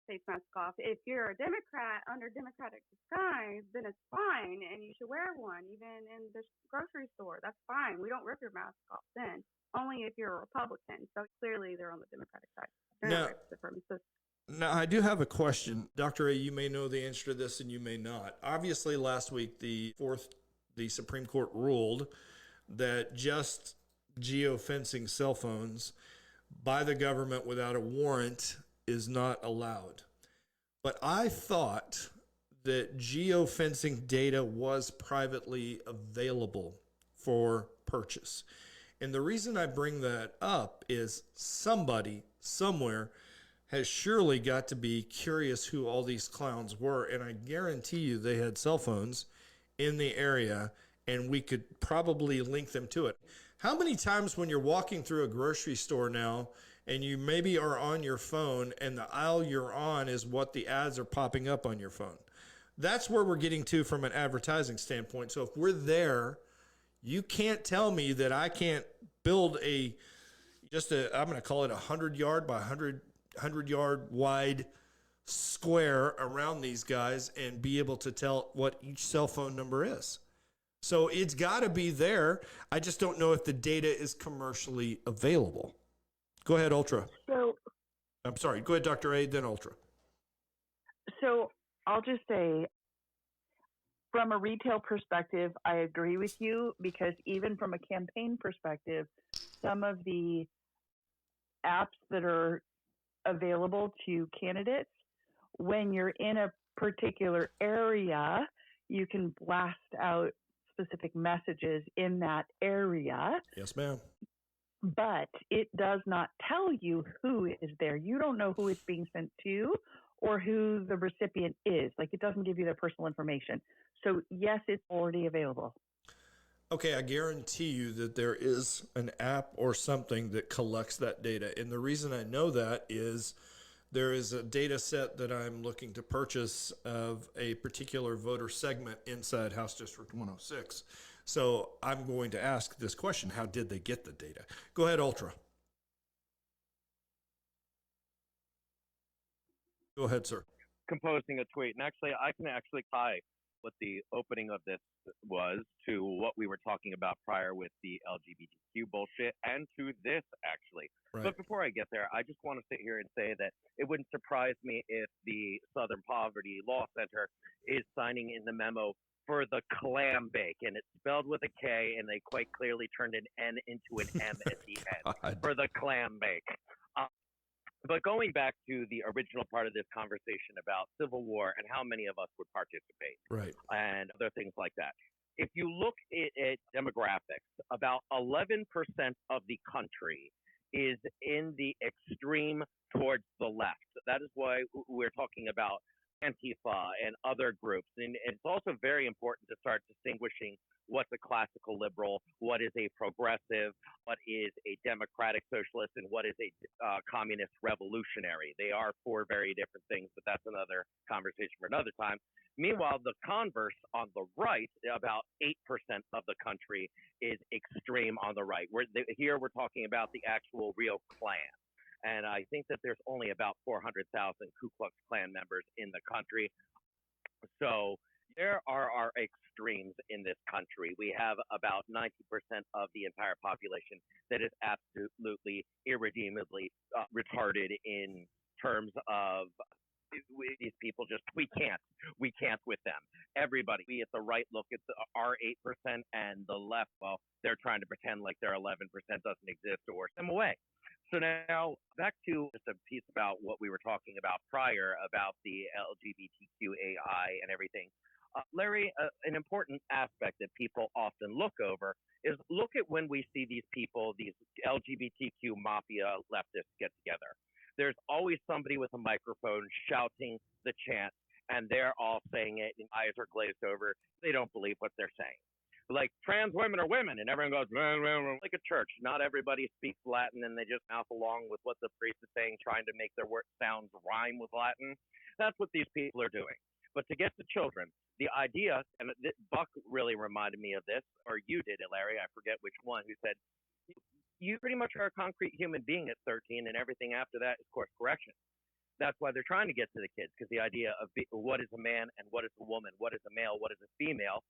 face mask off. If you're a Democrat under Democratic disguise, then it's fine, and you should wear one, even in the grocery store. That's fine. We don't rip your mask off then. Only if you're a Republican. So clearly, they're on the Democratic side. They're Now, not white supremacists. Now, I do have a question. Dr. A, you may know the answer to this and you may not. Obviously, last week, the Supreme Court ruled that just geofencing cell phones by the government without a warrant is not allowed. But I thought that geofencing data was privately available for purchase. And the reason I bring that up is somebody, somewhere, has surely got to be curious who all these clowns were. And I guarantee you they had cell phones in the area, and we could probably link them to it. How many times when you're walking through a grocery store now and you maybe are on your phone and the aisle you're on is what the ads are popping up on your phone? That's where we're getting to from an advertising standpoint. So if we're there, you can't tell me that I can't build I'm going to call it 100-yard by 100-yard wide square around these guys and be able to tell what each cell phone number is. So it's got to be there. I just don't know if the data is commercially available. Go ahead, Ultra. I'm sorry. Go ahead, Dr. A, then Ultra. So I'll just say, from a retail perspective, I agree with you, because even from a campaign perspective, some of the apps that are available to candidates, when you're in a particular area, you can blast out specific messages in that area. Yes, ma'am. But it does not tell you who is there. You don't know who it's being sent to or who the recipient is. Like, it doesn't give you their personal information. So yes, it's already available. Okay, I guarantee you that there is an app or something that collects that data. And the reason I know that is there is a data set that I'm looking to purchase of a particular voter segment inside House District 106. So I'm going to ask this question: how did they get the data? Go ahead, Ultra. Go ahead, sir. Composing a tweet, and actually, I can tie what the opening of this was to what we were talking about prior with the LGBTQ bullshit, and to this, actually. Right. But before I get there, I just want to sit here and say that it wouldn't surprise me if the Southern Poverty Law Center is signing in the memo for the clam bake, and it's spelled with a K, and they quite clearly turned an N into an M at the end for the clam bake. But going back to the original part of this conversation about Civil War and how many of us would participate, right, and other things like that. If you look at demographics, about 11% of the country is in the extreme towards the left. That is why we're talking about Antifa and other groups. And it's also very important to start distinguishing what's a classical liberal, what is a progressive, what is a democratic socialist, and what is a communist revolutionary. They are four very different things, but that's another conversation for another time. Meanwhile, the converse on the right, about 8% of the country is extreme on the right. Here we're talking about the actual real Klan. And I think that there's only about 400,000 Ku Klux Klan members in the country. So there are our extremes in this country. We have about 90% of the entire population that is absolutely irredeemably retarded in terms of these people. We can't with them. Everybody, we at the right look at our 8%, and the left, well, they're trying to pretend like their 11% doesn't exist or them away. So now back to just a piece about what we were talking about prior about the LGBTQAI and everything. Larry, an important aspect that people often look over is look at when we see these people, these LGBTQ mafia leftists get together. There's always somebody with a microphone shouting the chant, and they're all saying it, and eyes are glazed over. They don't believe what they're saying. Like, trans women are women, and everyone goes, like a church. Not everybody speaks Latin, and they just mouth along with what the priest is saying, trying to make their sounds rhyme with Latin. That's what these people are doing. But to get to children, the idea, and Buck really reminded me of this, or you did it, Larry, I forget which one, who said, you pretty much are a concrete human being at 13, and everything after that is course correction. That's why they're trying to get to the kids, because the idea of what is a man and what is a woman, what is a male, what is a female,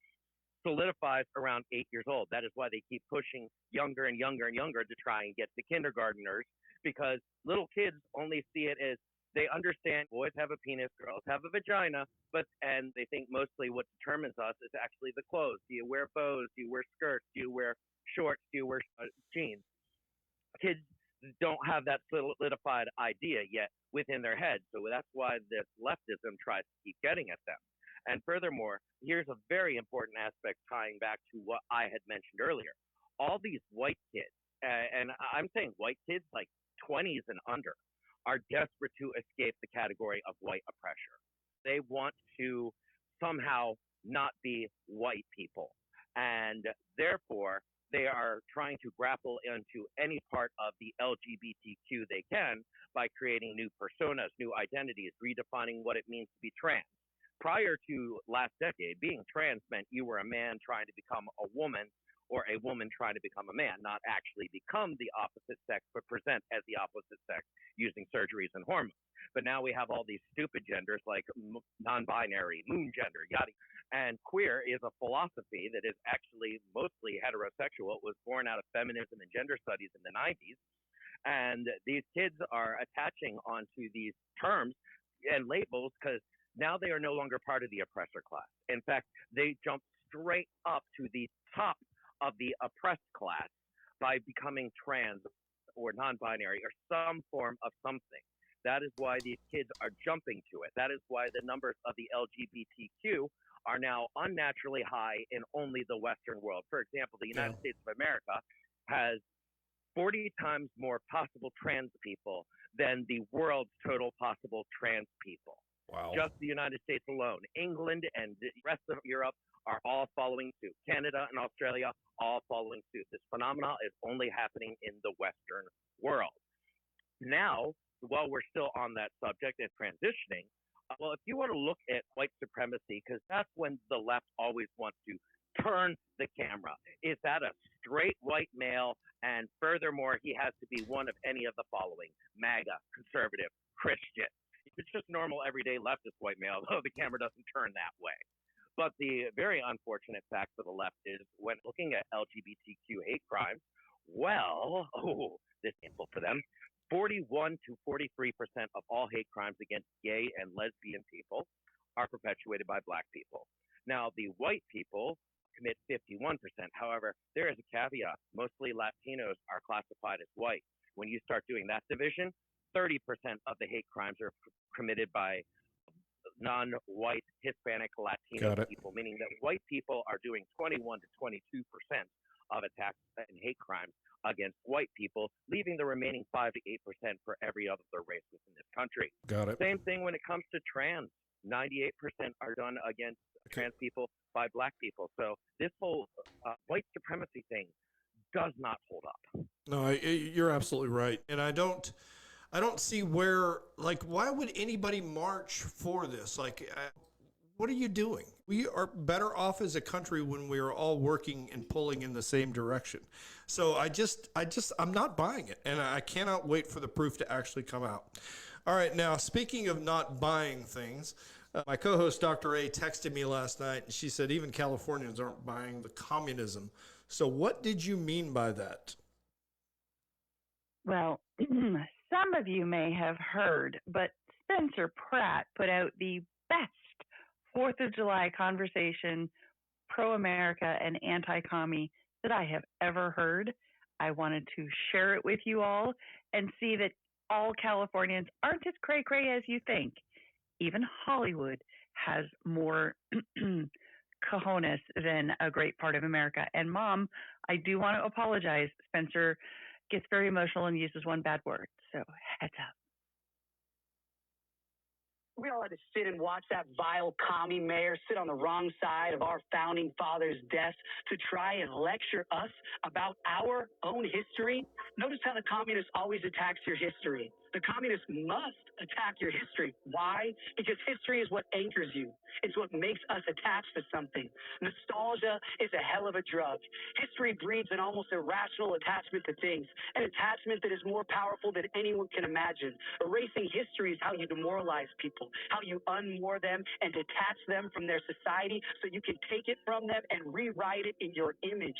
solidifies around 8 years old. That is why they keep pushing younger and younger and younger to try and get the kindergarteners, because little kids only see it as they understand boys have a penis, girls have a vagina, and they think mostly what determines us is actually the clothes. Do you wear bows? Do you wear skirts? Do you wear shorts? Do you wear jeans? Kids don't have that solidified idea yet within their head. So that's why this leftism tries to keep getting at them. And furthermore, here's a very important aspect tying back to what I had mentioned earlier. All these white kids, and I'm saying white kids like 20s and under, are desperate to escape the category of white oppression. They want to somehow not be white people. And therefore, they are trying to grapple into any part of the LGBTQ they can by creating new personas, new identities, redefining what it means to be trans. Prior to last decade, being trans meant you were a man trying to become a woman, or a woman trying to become a man, not actually become the opposite sex, but present as the opposite sex using surgeries and hormones. But now we have all these stupid genders like non-binary, moon gender, yada. And queer is a philosophy that is actually mostly heterosexual. It was born out of feminism and gender studies in the 90s. And these kids are attaching onto these terms and labels because now they are no longer part of the oppressor class. In fact, they jump straight up to the top of the oppressed class by becoming trans or non-binary or some form of something. That is why these kids are jumping to it. That is why the numbers of the LGBTQ are now unnaturally high in only the Western world. For example, the United States of America has 40 times more possible trans people than the world's total possible trans people. Wow. Just the United States alone. England and the rest of Europe are all following suit. Canada and Australia all following suit. This phenomenon is only happening in the Western world. Now, while we're still on that subject and transitioning, well, if you want to look at white supremacy, because that's when the left always wants to turn the camera. Is that a straight white male? And furthermore, he has to be one of any of the following: MAGA, conservative, Christian. If it's just normal, everyday leftist white male, though, the camera doesn't turn that way. But the very unfortunate fact for the left is when looking at LGBTQ hate crimes, well, this is painful for them. 41 to 43% of all hate crimes against gay and lesbian people are perpetuated by black people. Now, the white people commit 51%. However, there is a caveat. Mostly Latinos are classified as white. When you start doing that division, 30% of the hate crimes are committed by non-white, Hispanic, Latino people, meaning that white people are doing 21 to 22% of attacks and hate crimes against white people, leaving the remaining 5 to 8% for every other race within this country. Got it. Same thing when it comes to trans. 98% are done against trans people by black people. So this whole white supremacy thing does not hold up. No, you're absolutely right. And I don't see where, like, why would anybody march for this? Like, what are you doing? We are better off as a country when we are all working and pulling in the same direction. So I'm not buying it. And I cannot wait for the proof to actually come out. All right. Now, speaking of not buying things, my co-host, Dr. A, texted me last night, and she said even Californians aren't buying the communism. So what did you mean by that? Well, some of you may have heard, but Spencer Pratt put out the best 4th of July conversation, pro-America and anti-commie, that I have ever heard. I wanted to share it with you all and see that all Californians aren't as cray-cray as you think. Even Hollywood has more cojones than a great part of America. And Mom, I do want to apologize. Spencer gets very emotional and uses one bad word. So heads up. We all had to sit and watch that vile commie mayor sit on the wrong side of our founding fathers' desk to try and lecture us about our own history. Notice how the communist always attacks your history. The communists must attack your history. Why? Because history is what anchors you. It's what makes us attached to something. Nostalgia is a hell of a drug. History breeds an almost irrational attachment to things, an attachment that is more powerful than anyone can imagine. Erasing history is how you demoralize people, how you unmoor them and detach them from their society so you can take it from them and rewrite it in your image.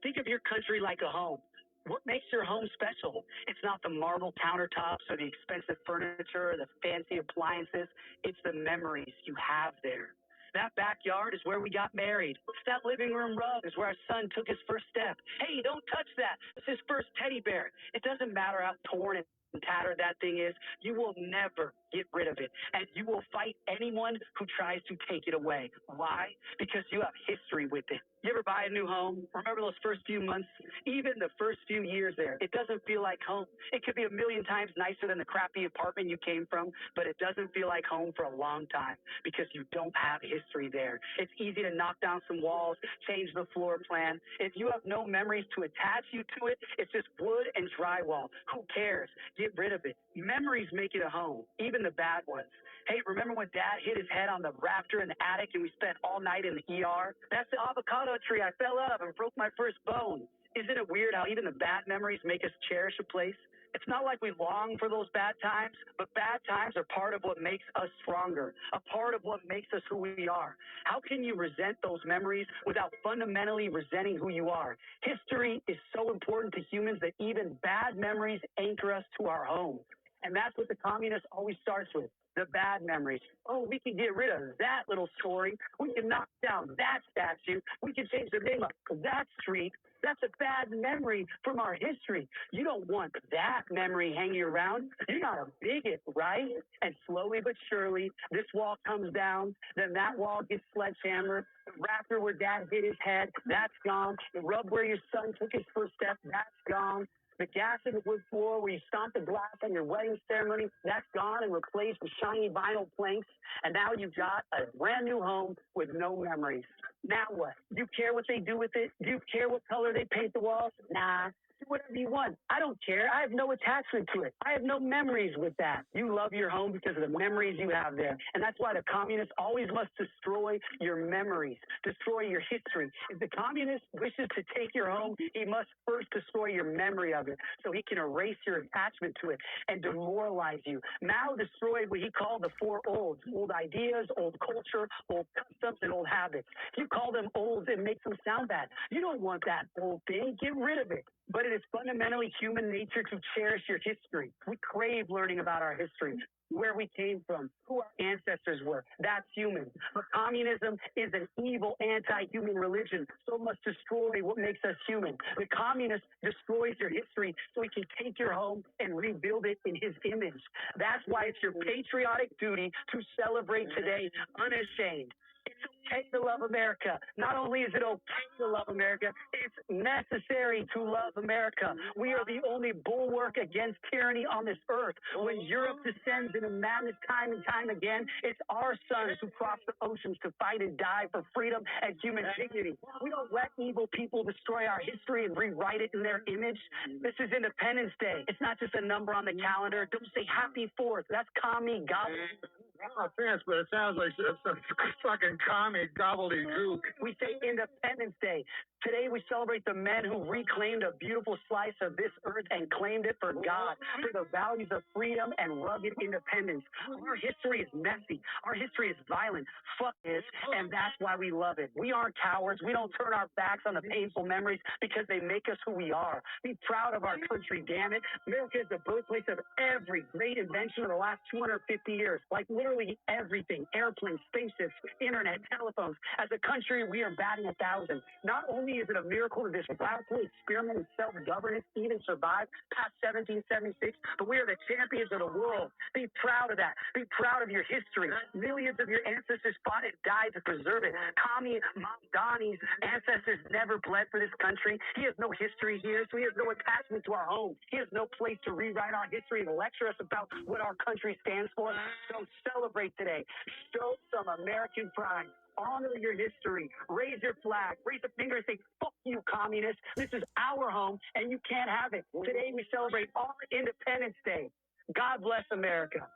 Think of your country like a home. What makes your home special? It's not the marble countertops or the expensive furniture or the fancy appliances. It's the memories you have there. That backyard is where we got married. That living room rug is where our son took his first step. Hey, don't touch that. It's his first teddy bear. It doesn't matter how torn and tattered that thing is. You will never get rid of it. And you will fight anyone who tries to take it away. Why? Because you have history with it. You ever buy a new home? Remember those first few months? Even the first few years there, it doesn't feel like home. It could be a million times nicer than the crappy apartment you came from, but it doesn't feel like home for a long time because you don't have history there. It's easy to knock down some walls, change the floor plan. If you have no memories to attach you to it, it's just wood and drywall. Who cares? Get rid of it. Memories make it a home, even the bad ones. Hey, remember when Dad hit his head on the rafter in the attic and we spent all night in the ER? That's the avocado tree I fell out of and broke my first bone. Isn't it weird how even the bad memories make us cherish a place? It's not like we long for those bad times, but bad times are part of what makes us stronger, a part of what makes us who we are. How can you resent those memories without fundamentally resenting who you are? History is so important to humans that even bad memories anchor us to our home. And that's what the communist always starts with, the bad memories. Oh, we can get rid of that little story. We can knock down that statue. We can change the name of that street. That's a bad memory from our history. You don't want that memory hanging around. You're not a bigot, right? And slowly but surely, this wall comes down. Then that wall gets sledgehammered. The rafter where Dad hit his head, that's gone. The rug where your son took his first step, that's gone. The gas in the wood floor where you stomped the glass on your wedding ceremony, that's gone and replaced with shiny vinyl planks. And now you've got a brand new home with no memories. Now what? Do you care what they do with it? Do you care what color they paint the walls? Nah. Do whatever you want. I don't care. I have no attachment to it. I have no memories with that. You love your home because of the memories you have there. And that's why the communist always must destroy your memories, destroy your history. If the communist wishes to take your home, he must first destroy your memory of it so he can erase your attachment to it and demoralize you. Mao destroyed what he called the four olds: old ideas, old culture, old customs, and old habits. You call them old, it makes them sound bad. You don't want that old thing. Get rid of it. But it is fundamentally human nature to cherish your history. We crave learning about our history, where we came from, who our ancestors were. That's human. But communism is an evil, anti-human religion, so it must destroy what makes us human. The communist destroys your history so he can take your home and rebuild it in his image. That's why it's your patriotic duty to celebrate today unashamed. It's okay to love America. Not only is it okay to love America, it's necessary to love America. We are the only bulwark against tyranny on this earth. When Europe descends into madness time and time again, it's our sons who cross the oceans to fight and die for freedom and human dignity. We don't let evil people destroy our history and rewrite it in their image. This is Independence Day. It's not just a number on the calendar. Don't say Happy 4th. That's commie gobbledygook. No offense, but it sounds like some fucking commie gobbledygook. We say Independence Day. Today we celebrate the men who reclaimed a beautiful slice of this earth and claimed it for God, for the values of freedom and rugged independence. Our history is messy. Our history is violent. Fuck this, and that's why we love it. We aren't cowards. We don't turn our backs on the painful memories because they make us who we are. Be proud of our country, damn it. America is the birthplace of every great invention of the last 250 years, like literally everything: airplanes, spaceships, internet, telephones. As a country, we are batting 1,000. Not only is it a miracle that this radical experiment in self-governance even survived past 1776, but we are the champions of the world. Be proud of that. Be proud of your history. Millions of your ancestors fought and died to preserve it. Tommy Mamdani's ancestors never bled for this country. He has no history here, so he has no attachment to our home. He has no place to rewrite our history and lecture us about what our country stands for. So celebrate today. Show some American pride. Honor your history. Raise your flag. Raise a finger and say, fuck you, communists. This is our home, and you can't have it. Today we celebrate our Independence Day. God bless America.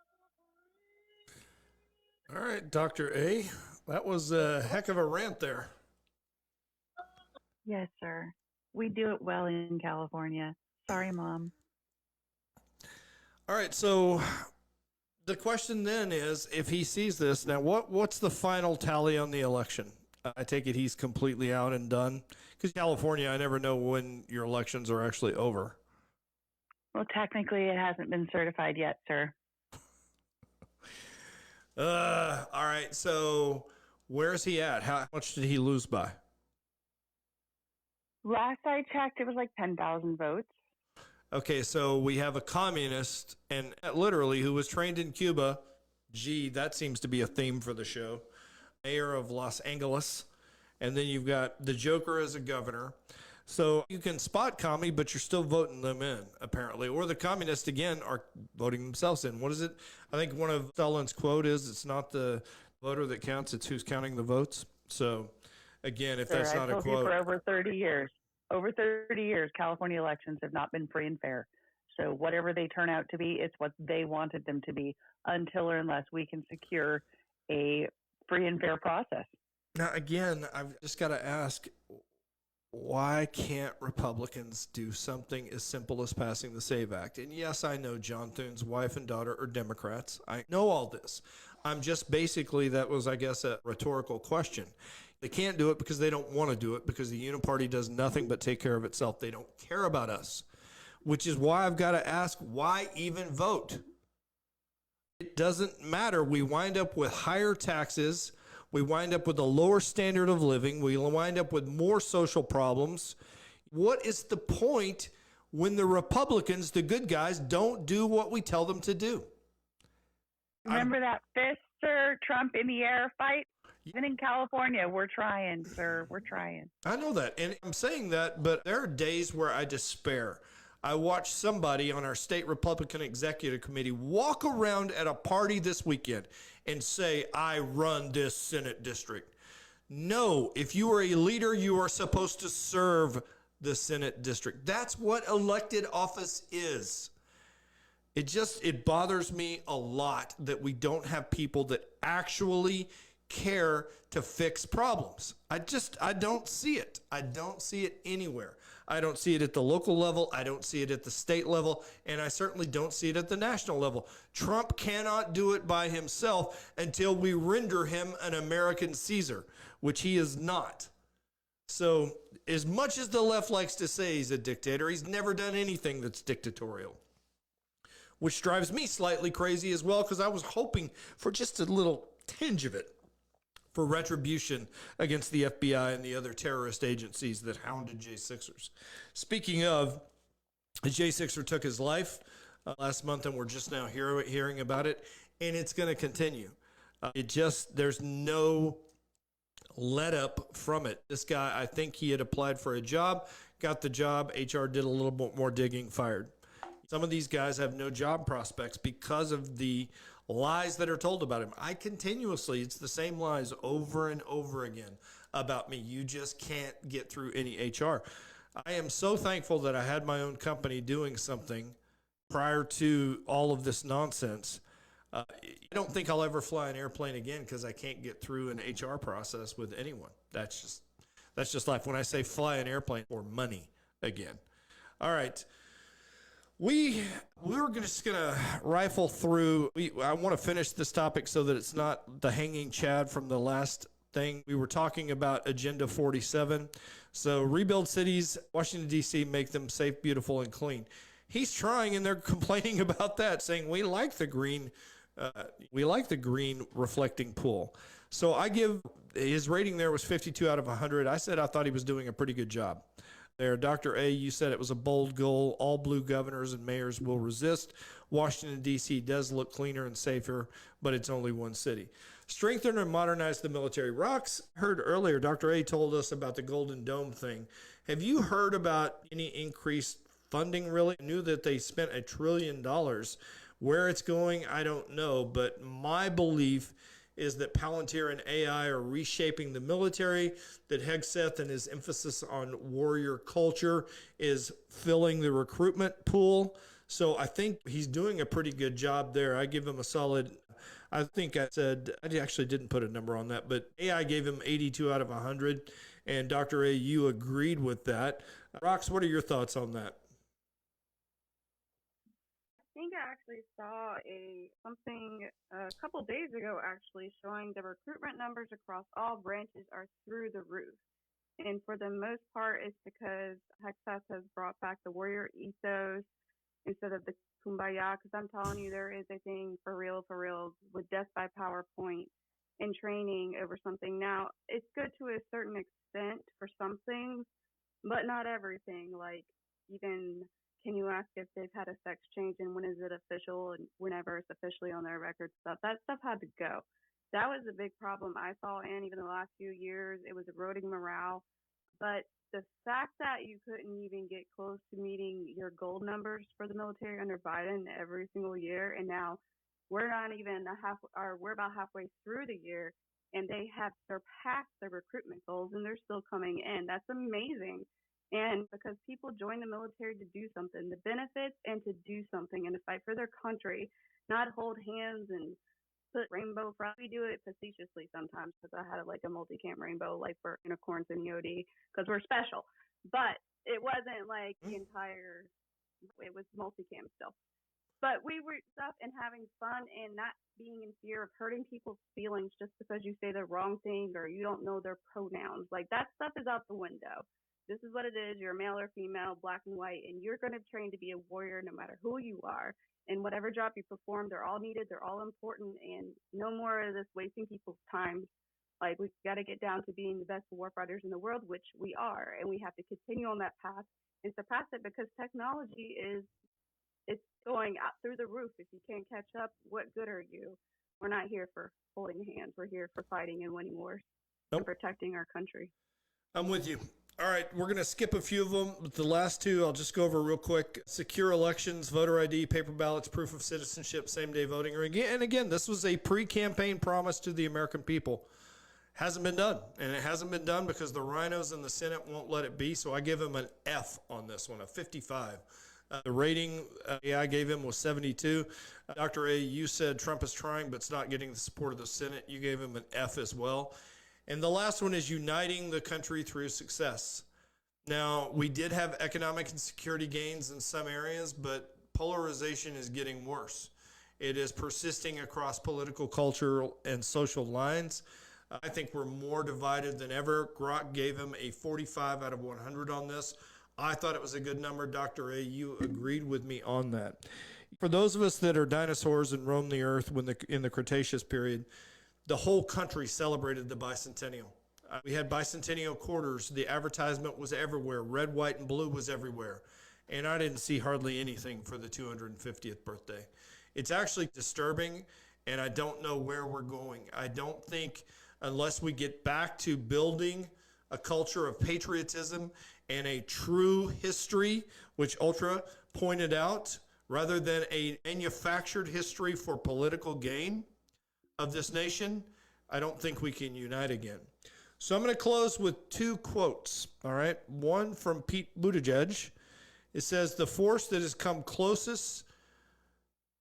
All right, Dr. A, that was a heck of a rant there. Yes, sir. We do it well in California. Sorry, Mom. All right, so the question then is, if he sees this, now what's the final tally on the election? I take it he's completely out and done? Because California, I never know when your elections are actually over. Well, technically, it hasn't been certified yet, sir. All right, so where's he at? How much did he lose by? Last I checked, it was like 10,000 votes. Okay, so we have a communist, and literally, who was trained in Cuba. Gee, that seems to be a theme for the show. Mayor of Los Angeles. And then you've got the Joker as a governor. So you can spot commie, but you're still voting them in, apparently. Or the communists, again, are voting themselves in. What is it? I think one of Stalin's quote is, it's not the voter that counts, it's who's counting the votes. So, again, if that's not a quote. For over 30 years. Over 30 years, California elections have not been free and fair. So whatever they turn out to be, it's what they wanted them to be until or unless we can secure a free and fair process. Now, again, I've just got to ask, why can't Republicans do something as simple as passing the SAVE Act? And yes, I know John Thune's wife and daughter are Democrats. I know all this. I'm just basically, that was, I guess, a rhetorical question. They can't do it because they don't want to do it, because the Uniparty does nothing but take care of itself. They don't care about us, which is why I've got to ask, why even vote? It doesn't matter. We wind up with higher taxes. We wind up with a lower standard of living. We wind up with more social problems. What is the point when the Republicans, the good guys, don't do what we tell them to do? Remember that fist, sir, Trump in the air fight? Even in California, we're trying, sir. We're trying. I know that. And I'm saying that, but there are days where I despair. I watched somebody on our state Republican executive committee walk around at a party this weekend and say, I run this Senate district. No, if you are a leader, you are supposed to serve the Senate district. That's what elected office is. It bothers me a lot that we don't have people that actually care to fix problems. I don't see it. I don't see it anywhere. I don't see it at the local level. I don't see it at the state level. And I certainly don't see it at the national level. Trump cannot do it by himself until we render him an American Caesar, which he is not. So as much as the left likes to say he's a dictator, he's never done anything that's dictatorial, which drives me slightly crazy as well, because I was hoping for just a little tinge of it, for retribution against the FBI and the other terrorist agencies that hounded J6ers. Speaking of, a J6er took his life last month, and we're just now hearing about it, and it's going to continue. There's no let up from it. This guy, I think he had applied for a job, got the job, HR did a little bit more digging, fired. Some of these guys have no job prospects because of the lies that are told about him. It's the same lies over and over again about me. You just can't get through any HR. I am so thankful that I had my own company doing something prior to all of this nonsense. I don't think I'll ever fly an airplane again because I can't get through an HR process with anyone. That's just life. When I say fly an airplane, or money again. All right. We were just going to rifle through. I want to finish this topic so that it's not the hanging Chad from the last thing. We were talking about Agenda 47. So rebuild cities, Washington, D.C., make them safe, beautiful, and clean. He's trying, and they're complaining about that, saying we like the green reflecting pool. So his rating there was 52 out of 100. I said I thought he was doing a pretty good job there. Dr. A, you said it was a bold goal. All blue governors and mayors will resist. Washington, D.C. does look cleaner and safer, but it's only one city. Strengthen and modernize the military. Rox, heard earlier, Dr. A told us about the Golden Dome thing. Have you heard about any increased funding, really? I knew that they spent $1 trillion. Where it's going, I don't know, but my belief is that Palantir and AI are reshaping the military, that Hegseth and his emphasis on warrior culture is filling the recruitment pool. So I think he's doing a pretty good job there. I give him a solid, I think I said, I actually didn't put a number on that, but AI gave him 82 out of 100. And Dr. A, you agreed with that. Rox, what are your thoughts on that? I think I actually saw something a couple days ago actually showing the recruitment numbers across all branches are through the roof. And for the most part, it's because Hexas has brought back the warrior ethos instead of the kumbaya. Because I'm telling you, there is a thing for real, with death by PowerPoint and training over something. Now, it's good to a certain extent for some things, but not everything. Like, even can you ask if they've had a sex change and when is it official, and whenever it's officially on their record stuff. That stuff had to go. That was a big problem I saw, and even the last few years, it was eroding morale. But the fact that you couldn't even get close to meeting your goal numbers for the military under Biden every single year, and now we're not even we're about halfway through the year, and they have surpassed their recruitment goals, and they're still coming in. That's amazing. And because people join the military to do something, the benefits, and to do something, and to fight for their country, not hold hands and put rainbow flag. We do it facetiously sometimes because I had a multi-camp rainbow like for unicorns and EOD because we're special. But it wasn't like the entire, it was multi-camp still. But we were stuff and having fun and not being in fear of hurting people's feelings just because you say the wrong thing or you don't know their pronouns. Like, that stuff is out the window. This is what it is. You're a male or female, black and white, and you're going to train to be a warrior no matter who you are. And whatever job you perform, they're all needed. They're all important. And no more of this wasting people's time. Like, we've got to get down to being the best warfighters in the world, which we are. And we have to continue on that path and surpass it because technology it's going out through the roof. If you can't catch up, what good are you? We're not here for holding hands. We're here for fighting and winning wars and protecting our country. I'm with you. All right, we're going to skip a few of them. But the last two, I'll just go over real quick. Secure elections, voter ID, paper ballots, proof of citizenship, same-day voting. And again, this was a pre-campaign promise to the American people. Hasn't been done. And it hasn't been done because the rhinos in the Senate won't let it be. So I give him an F on this one, a 55. The rating I gave him was 72. Dr. A, you said Trump is trying, but it's not getting the support of the Senate. You gave him an F as well. And the last one is uniting the country through success. Now, we did have economic and security gains in some areas, but polarization is getting worse. It is persisting across political, cultural, and social lines. I think we're more divided than ever. Grok gave him a 45 out of 100 on this. I thought it was a good number. Dr. A, you agreed with me on that. For those of us that are dinosaurs and roamed the earth in the Cretaceous period, the whole country celebrated the bicentennial. We had bicentennial quarters. The advertisement was everywhere. Red, white, and blue was everywhere. And I didn't see hardly anything for the 250th birthday. It's actually disturbing, and I don't know where we're going. I don't think unless we get back to building a culture of patriotism and a true history, which Ultra pointed out, rather than a manufactured history for political gain of this nation, I don't think we can unite again. So I'm going to close with two quotes, all right? One from Pete Buttigieg. It says, the force that has come closest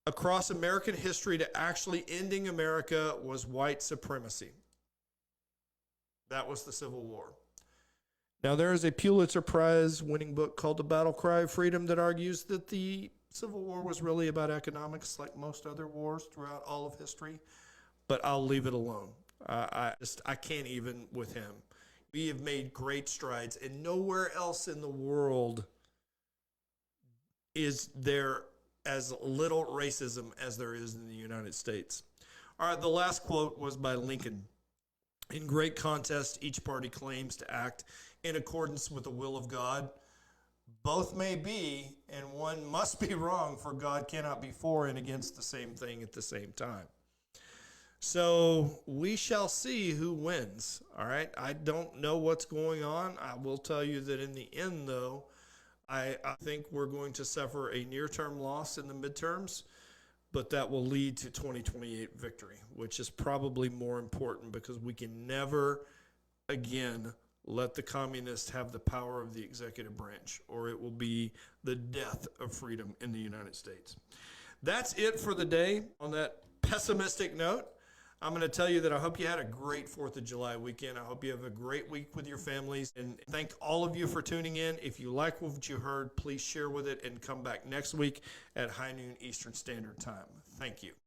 across American history to actually ending America was white supremacy. That was the Civil War. Now, there is a Pulitzer Prize winning book called The Battle Cry of Freedom that argues that the Civil War was really about economics, like most other wars throughout all of history. But I'll leave it alone. I can't even with him. We have made great strides, and nowhere else in the world is there as little racism as there is in the United States. All right, the last quote was by Lincoln. In great contest, each party claims to act in accordance with the will of God. Both may be, and one must be wrong, for God cannot be for and against the same thing at the same time. So we shall see who wins, all right? I don't know what's going on. I will tell you that in the end, though, I think we're going to suffer a near-term loss in the midterms, but that will lead to 2028 victory, which is probably more important because we can never again let the communists have the power of the executive branch, or it will be the death of freedom in the United States. That's it for the day. On that pessimistic note, I'm going to tell you that I hope you had a great 4th of July weekend. I hope you have a great week with your families. And thank all of you for tuning in. If you like what you heard, please share with it and come back next week at high noon Eastern Standard Time. Thank you.